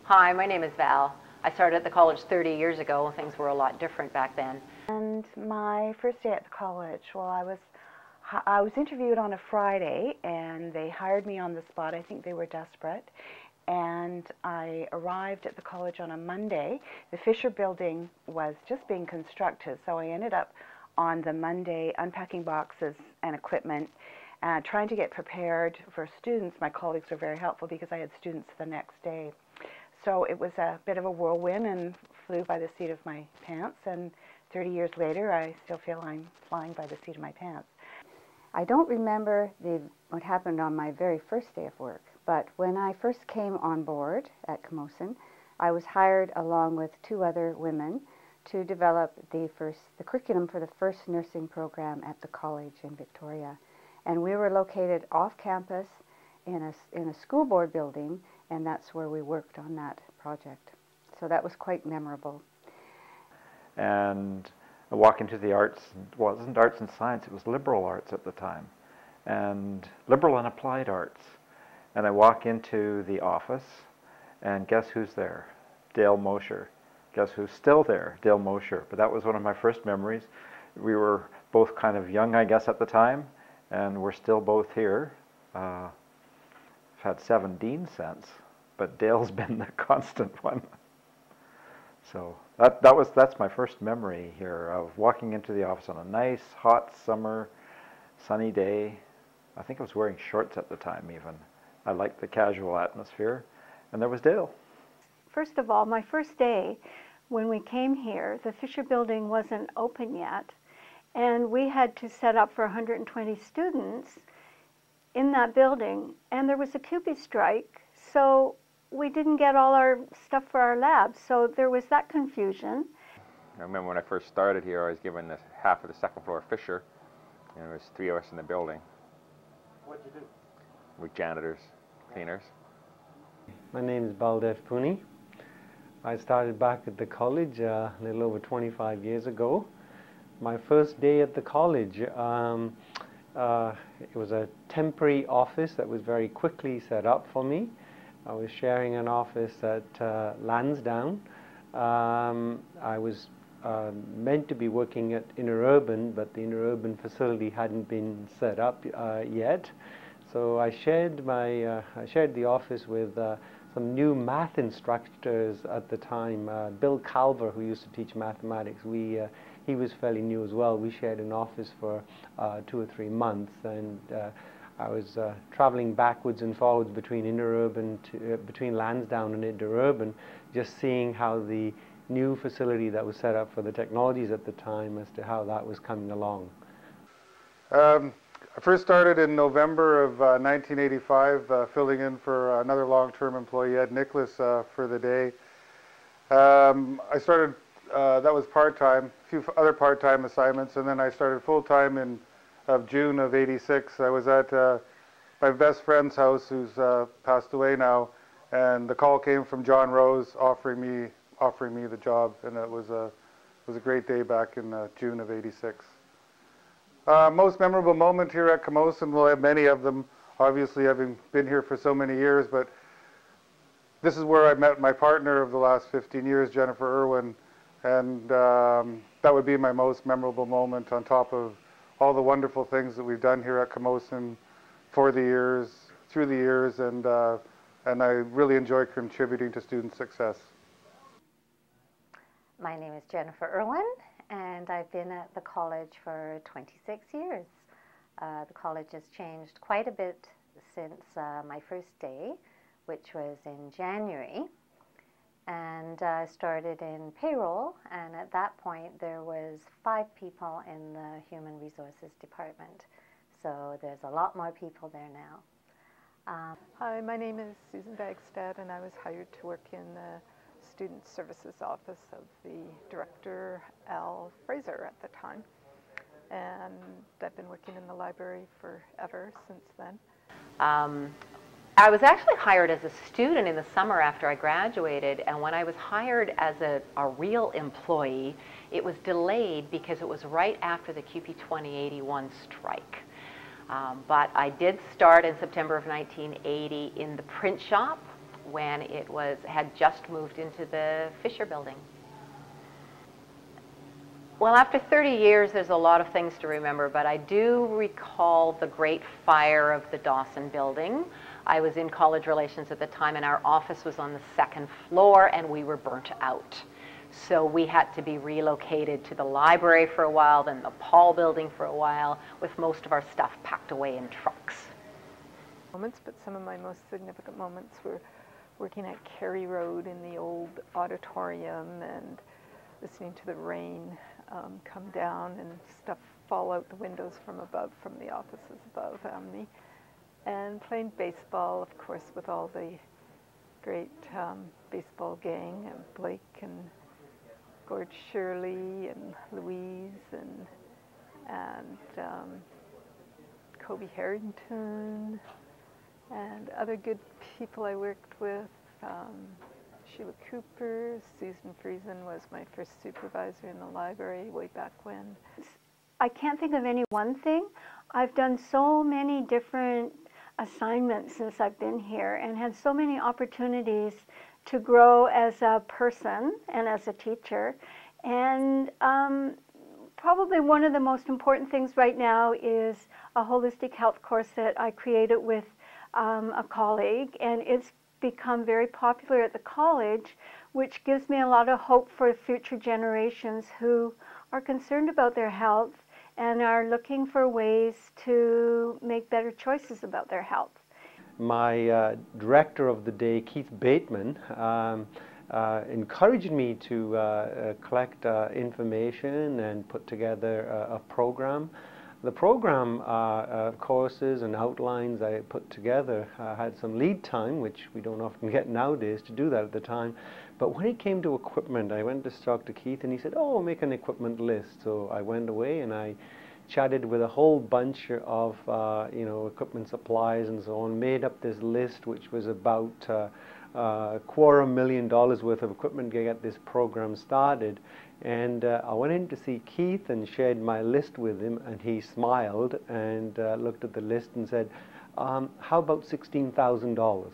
Hi, my name is Val. I started at the college 30 years ago. Things were a lot different back then. And my first day at the college, well, I was interviewed on a Friday, and they hired me on the spot. I think they were desperate. And I arrived at the college on a Monday. The Fisher building was just being constructed, so I ended up on the Monday unpacking boxes and equipment, trying to get prepared for students. My colleagues were very helpful because I had students the next day. So it was a bit of a whirlwind and flew by the seat of my pants, and 30 years later I still feel I'm flying by the seat of my pants. I don't remember what happened on my very first day of work, but when I first came on board at Camosun, I was hired along with two other women to develop the curriculum for the first nursing program at the college in Victoria. And we were located off campus in a school board building, and that's where we worked on that project. So that was quite memorable. And I walk into the arts, well, it wasn't arts and science, it was liberal arts at the time, and liberal and applied arts. And I walk into the office, and guess who's there? Dale Mosher. Guess who's still there? Dale Mosher. But that was one of my first memories. We were both kind of young, I guess, at the time, and we're still both here. I've had 7 deans since, but Dale's been the constant one. So that's my first memory here of walking into the office on a nice, hot summer, sunny day. I think I was wearing shorts at the time even. I liked the casual atmosphere, and there was Dale. First of all, my first day when we came here, the Fisher building wasn't open yet, and we had to set up for 120 students in that building, and there was a CUPE strike, so we didn't get all our stuff for our labs, so there was that confusion. I remember when I first started here, I was given half of the second floor Fisher, and there was 3 of us in the building. What did you do? We're janitors, cleaners. My name is Baldev Puni. I started back at the college a little over 25 years ago. My first day at the college, it was a temporary office that was very quickly set up for me. I was sharing an office at Lansdowne. I was meant to be working at Interurban, but the Interurban facility hadn't been set up yet. So I shared the office with some new math instructors at the time. Bill Calver, who used to teach mathematics, he was fairly new as well. We shared an office for 2 or 3 months, and I was traveling backwards and forwards between between Lansdowne and Interurban, just seeing how the new facility that was set up for the technologies at the time, as to how that was coming along. I first started in November of 1985, filling in for another long-term employee, Ed Nicholas, for the day. I started, that was part-time, a few other part-time assignments, and then I started full-time in June of '86. I was at my best friend's house, who's passed away now, and the call came from John Rose offering me the job, and it was a great day back in June of '86. Most memorable moment here at Camosun, we'll have many of them, obviously having been here for so many years, but this is where I met my partner of the last 15 years, Jennifer Irwin, and that would be my most memorable moment, on top of all the wonderful things that we've done here at Camosun through the years, and I really enjoy contributing to student success. My name is Jennifer Irwin, and I've been at the college for 26 years. The college has changed quite a bit since my first day, which was in January. And I started in payroll, and at that point there was 5 people in the Human Resources Department. So there's a lot more people there now. Hi, my name is Susan Bagstad, and I was hired to work in the Student Services Office of the Director, Al Fraser, at the time. And I've been working in the library forever since then. I was actually hired as a student in the summer after I graduated, and when I was hired as a real employee, it was delayed because it was right after the CUPE 2081 strike. But I did start in September of 1980 in the print shop, when it had just moved into the Fisher building. Well, after 30 years, there's a lot of things to remember, but I do recall the great fire of the Dawson building. I was in college relations at the time, and our office was on the second floor, and we were burnt out. So we had to be relocated to the library for a while, then the Paul building for a while, with most of our stuff packed away in trucks. But some of my most significant moments were working at Cary Road in the old auditorium and listening to the rain come down and stuff fall out the windows from above, from the offices above me, and playing baseball, of course, with all the great baseball gang, and Blake and Gord Shirley and Louise and Kobe Harrington and other good people I worked with. Sheila Cooper, Susan Friesen was my first supervisor in the library way back when. I can't think of any one thing. I've done so many different assignments since I've been here and had so many opportunities to grow as a person and as a teacher. And probably one of the most important things right now is a holistic health course that I created with a colleague, and it's become very popular at the college, which gives me a lot of hope for future generations who are concerned about their health and are looking for ways to make better choices about their health. My director of the day, Keith Bateman, encouraged me to collect information and put together a program. The program courses and outlines I put together had some lead time, which we don't often get nowadays to do that at the time. But when it came to equipment, I went to talk to Keith and he said, "Oh, make an equipment list." So I went away and I chatted with a whole bunch of equipment supplies and so on, made up this list, which was about $250,000 worth of equipment to get this program started. And I went in to see Keith and shared my list with him, and he smiled and looked at the list and said, "How about $16,000?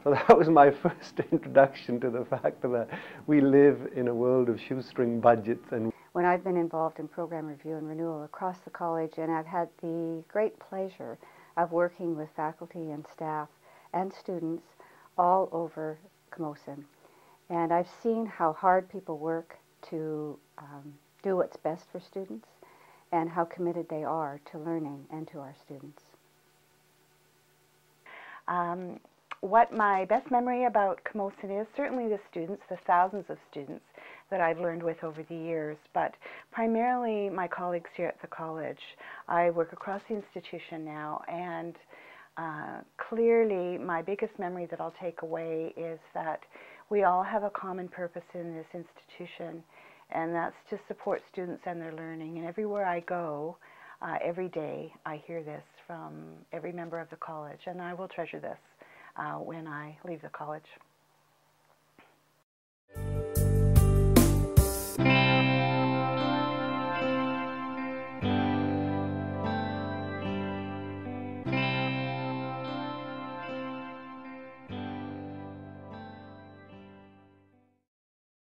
So that was my first introduction to the fact that we live in a world of shoestring budgets. And when I've been involved in program review and renewal across the college, and I've had the great pleasure of working with faculty and staff and students all over Camosun. And I've seen how hard people work to do what's best for students and how committed they are to learning and to our students. What my best memory about Camosun is certainly the students, the thousands of students that I've learned with over the years, but primarily my colleagues here at the college. I work across the institution now, and clearly my biggest memory that I'll take away is that we all have a common purpose in this institution, and that's to support students and their learning. And everywhere I go, every day, I hear this from every member of the college, and I will treasure this when I leave the college.